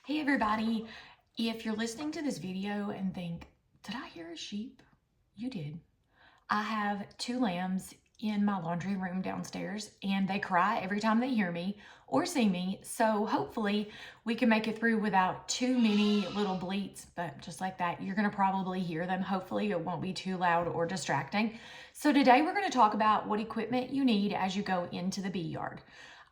Hey everybody, if you're listening to this video and think, did I hear a sheep? You did. I have two lambs in my laundry room downstairs and they cry every time they hear me or see me. So hopefully we can make it through without too many little bleats, but just like that, you're gonna probably hear them. Hopefully it won't be too loud or distracting. So today we're gonna talk about what equipment you need as you go into the bee yard.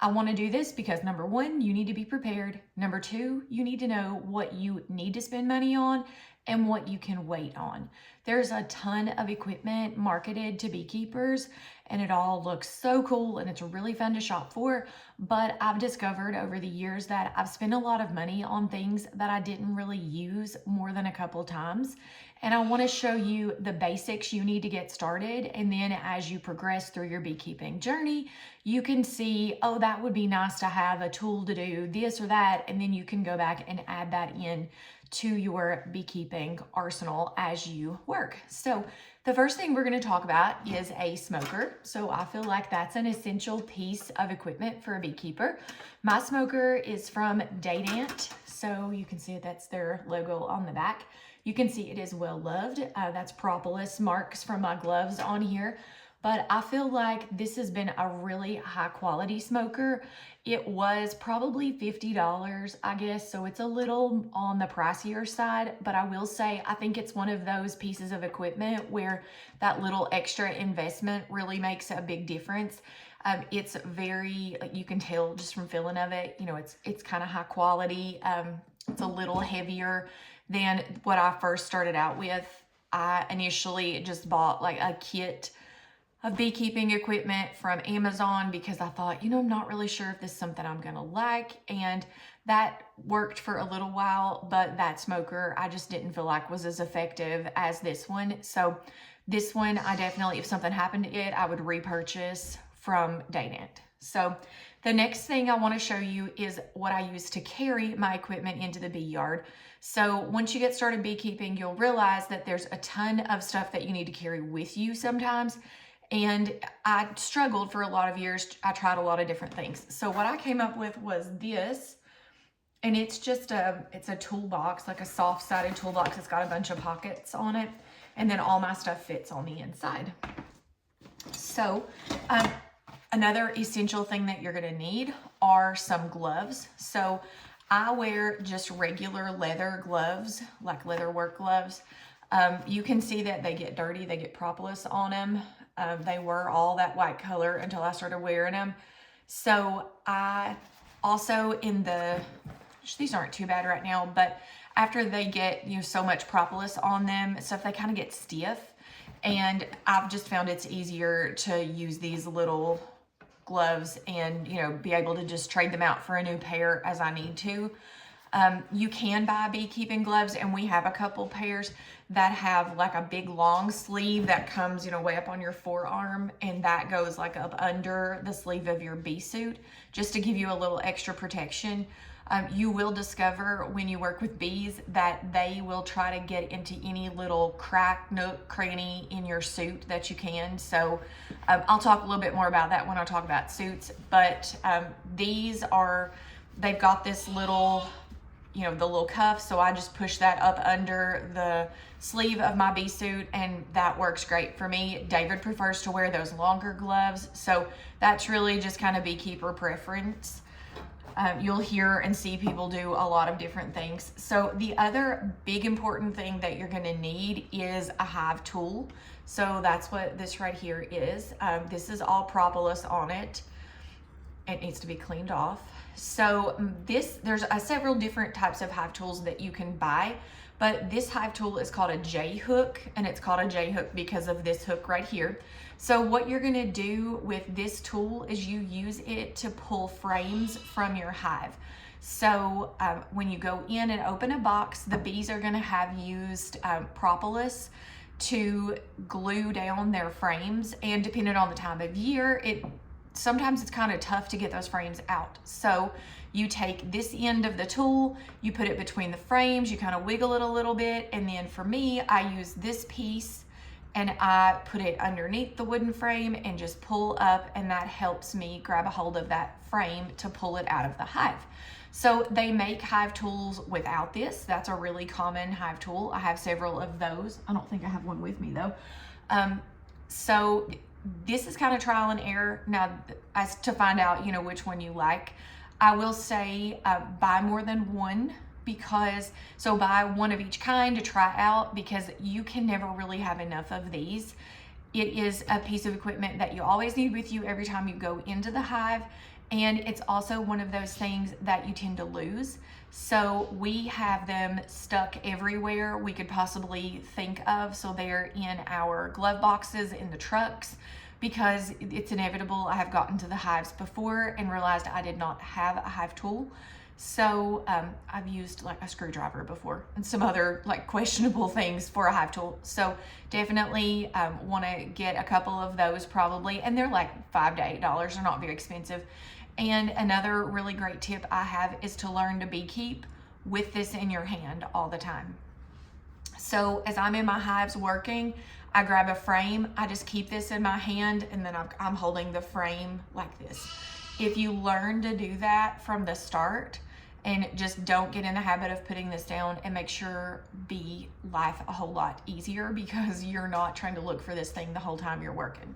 I want to do this because number one, you need to be prepared. Number two, you need to know what you need to spend money on and what you can wait on. There's a ton of equipment marketed to beekeepers and it all looks so cool and it's really fun to shop for. But I've discovered over the years that I've spent a lot of money on things that I didn't really use more than a couple times. And I want to show you the basics you need to get started. And then as you progress through your beekeeping journey, you can see, oh, that would be nice to have a tool to do this or that. And then you can go back and add that in to your beekeeping arsenal as you work. So the first thing we're going to talk about is a smoker. So I feel like that's an essential piece of equipment for a beekeeper. My smoker is from Daydant. So you can see that's their logo on the back. You can see it is well loved. That's propolis marks from my gloves on here. But I feel like this has been a really high quality smoker. It was probably $50, I guess, so it's a little on the pricier side, but I will say I think it's one of those pieces of equipment where that little extra investment really makes a big difference. It's very, you can tell just from feeling of it, you know, it's kind of high quality. It's a little heavier than what I first started out with. I initially just bought like a kit of beekeeping equipment from Amazon because I thought, you know, I'm not really sure if this is something I'm gonna like. And that worked for a little while, but that smoker I just didn't feel like was as effective as this one. So this one, I definitely, if something happened to it, I would repurchase from Daydant. So the next thing I want to show you is what I use to carry my equipment into the bee yard. So once you get started beekeeping, you'll realize that there's a ton of stuff that you need to carry with you sometimes. And I struggled for a lot of years. I tried a lot of different things. So what I came up with was this, and it's just it's a toolbox, like a soft-sided toolbox. It's got a bunch of pockets on it, and then all my stuff fits on the inside. So another essential thing that you're gonna need are some gloves. So I wear just regular leather gloves, like leather work gloves. You can see that they get dirty, they get propolis on them. They were all that white color until I started wearing them. So I also these aren't too bad right now, but after they get, you know, so much propolis on them, stuff, they kind of get stiff. And I've just found it's easier to use these little gloves and, you know, be able to just trade them out for a new pair as I need to. You can buy beekeeping gloves, and we have a couple pairs that have like a big long sleeve that comes, you know, way up on your forearm, and that goes like up under the sleeve of your bee suit just to give you a little extra protection. You will discover when you work with bees that they will try to get into any little crack, nook, cranny in your suit that you can. So I'll talk a little bit more about that when I talk about suits, but they've got this little, you know, the little cuff, so I just push that up under the sleeve of my bee suit, and that works great for me. David prefers to wear those longer gloves, so that's really just kind of beekeeper preference. You'll hear and see people do a lot of different things. So the other big important thing that you're gonna need is a hive tool. So that's what this right here is. This is all propolis on it. It needs to be cleaned off. So there's several different types of hive tools that you can buy, but this hive tool is called a J hook, and it's called a J hook because of this hook right here. So what you're gonna do with this tool is you use it to pull frames from your hive. So when you go in and open a box, the bees are gonna have used propolis to glue down their frames, and depending on the time of year, sometimes it's kind of tough to get those frames out. So you take this end of the tool, you put it between the frames, you kind of wiggle it a little bit, and then for me, I use this piece and I put it underneath the wooden frame and just pull up, and that helps me grab a hold of that frame to pull it out of the hive. So they make hive tools without this. That's a really common hive tool. I have several of those. I don't think I have one with me though. So this is kind of trial and error now as to find out, you know, which one you like. I will say buy more than one, because so buy one of each kind to try out, because you can never really have enough of these. It is a piece of equipment that you always need with you every time you go into the hive. And it's also one of those things that you tend to lose. So we have them stuck everywhere we could possibly think of. So they're in our glove boxes, in the trucks, because it's inevitable. I have gotten to the hives before and realized I did not have a hive tool. So I've used like a screwdriver before and some other like questionable things for a hive tool. So definitely want to get a couple of those probably. And they're like $5 to $8. They're not very expensive. And another really great tip I have is to learn to beekeep with this in your hand all the time. So as I'm in my hives working, I grab a frame, I just keep this in my hand, and then I'm holding the frame like this. If you learn to do that from the start and just don't get in the habit of putting this down, and make sure bee life a whole lot easier, because you're not trying to look for this thing the whole time you're working.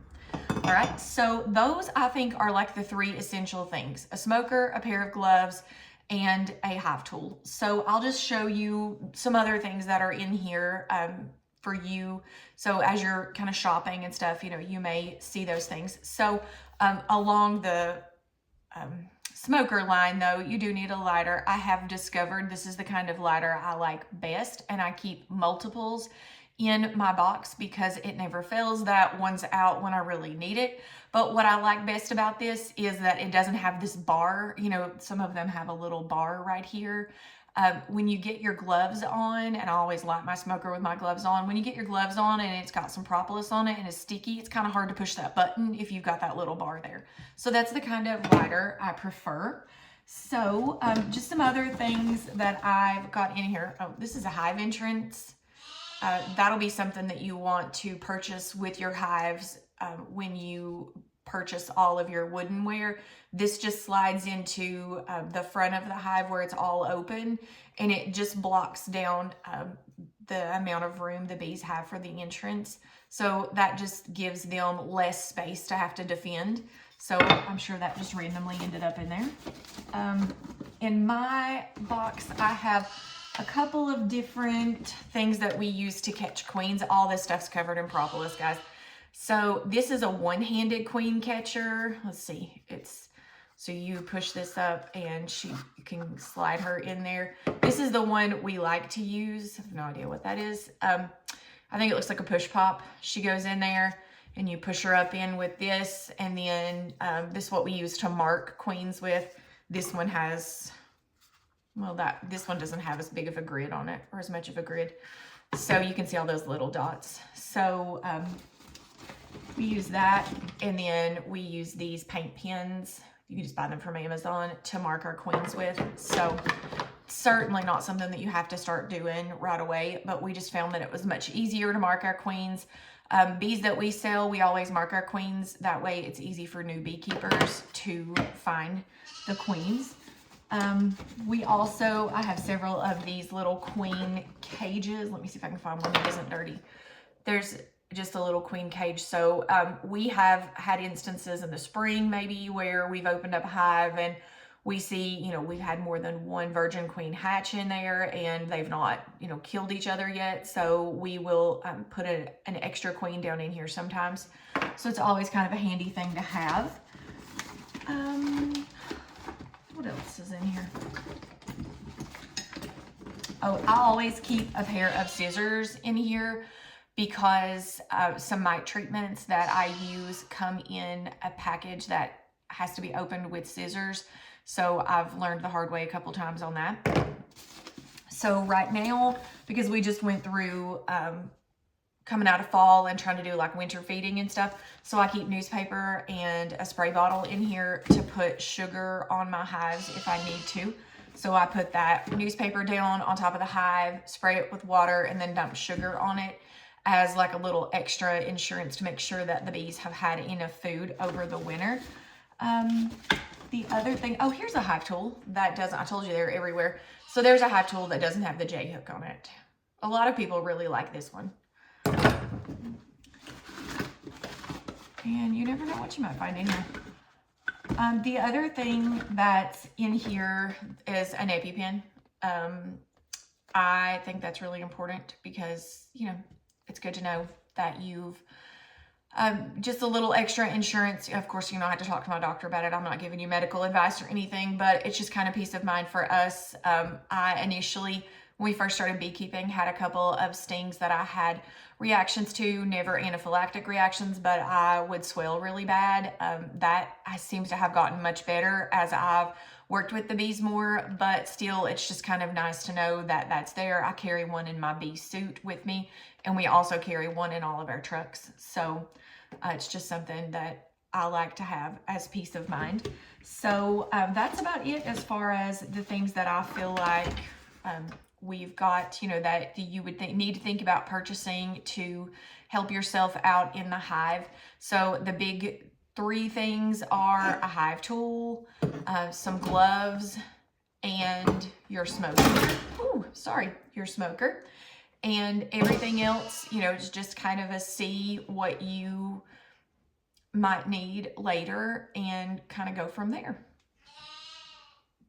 All right, so those I think are like the 3 essential things: a smoker, a pair of gloves, and a hive tool. So I'll just show you some other things that are in here for you. So as you're kind of shopping and stuff, you know, you may see those things. So along the smoker line though, you do need a lighter. I have discovered this is the kind of lighter I like best, and I keep multiples in my box because it never fails that one's out when I really need it. But what I like best about this is that it doesn't have this bar. You know, some of them have a little bar right here. When you get your gloves on, and I always light my smoker with my gloves on, when you get your gloves on and it's got some propolis on it and it's sticky, it's kind of hard to push that button if you've got that little bar there. So that's the kind of lighter I prefer. So just some other things that I've got in here. Oh, this is a hive entrance. That'll be something that you want to purchase with your hives when you purchase all of your woodenware. This just slides into the front of the hive where it's all open, and it just blocks down the amount of room the bees have for the entrance. So that just gives them less space to have to defend. So I'm sure that just randomly ended up in there. In my box, I have a couple of different things that we use to catch queens. All this stuff's covered in propolis, guys. So this is a one-handed queen catcher. Let's see, so you push this up and you can slide her in there. This is the one we like to use. I have no idea what that is. I think it looks like a push pop. She goes in there and you push her up in with this, and then this is what we use to mark queens with. This one has, well, this one doesn't have as big of a grid on it, or as much of a grid. So you can see all those little dots. So we use that, and then we use these paint pens. You can just buy them from Amazon to mark our queens with. So certainly not something that you have to start doing right away, but we just found that it was much easier to mark our queens. Bees that we sell, we always mark our queens. That way it's easy for new beekeepers to find the queens. I have several of these little queen cages. Let me see if I can find one that isn't dirty. There's just a little queen cage. So we have had instances in the spring maybe where we've opened up a hive and we see, you know, we've had more than one virgin queen hatch in there and they've not, you know, killed each other yet. So we will put an extra queen down in here sometimes. So it's always kind of a handy thing to have. What else is in here? Oh, I always keep a pair of scissors in here because some mite treatments that I use come in a package that has to be opened with scissors. So I've learned the hard way a couple times on that. So right now, because we just went through coming out of fall and trying to do like winter feeding and stuff, so I keep newspaper and a spray bottle in here to put sugar on my hives if I need to. So I put that newspaper down on top of the hive, spray it with water, and then dump sugar on it as like a little extra insurance to make sure that the bees have had enough food over the winter. The other thing, oh, here's a hive tool that doesn't, I told you they're everywhere. So there's a hive tool that doesn't have the J hook on it. A lot of people really like this one. And you never know what you might find in here. The other thing that's in here is an EpiPen. I think that's really important because, you know, it's good to know that you've just a little extra insurance. Of course, you know, I had to talk to my doctor about it. I'm not giving you medical advice or anything, but it's just kind of peace of mind for us. I initially, when we first started beekeeping, had a couple of stings that I had reactions to, never anaphylactic reactions, but I would swell really bad. That seems to have gotten much better as I've worked with the bees more, but still, it's just kind of nice to know that that's there. I carry one in my bee suit with me, and we also carry one in all of our trucks. So it's just something that I like to have as peace of mind. So that's about it as far as the things that I feel like we've got, you know, that you would need to think about purchasing to help yourself out in the hive. So the big 3 things are a hive tool, some gloves, and your smoker. Ooh, sorry, your smoker. And everything else, you know, it's just kind of a see what you might need later and kind of go from there.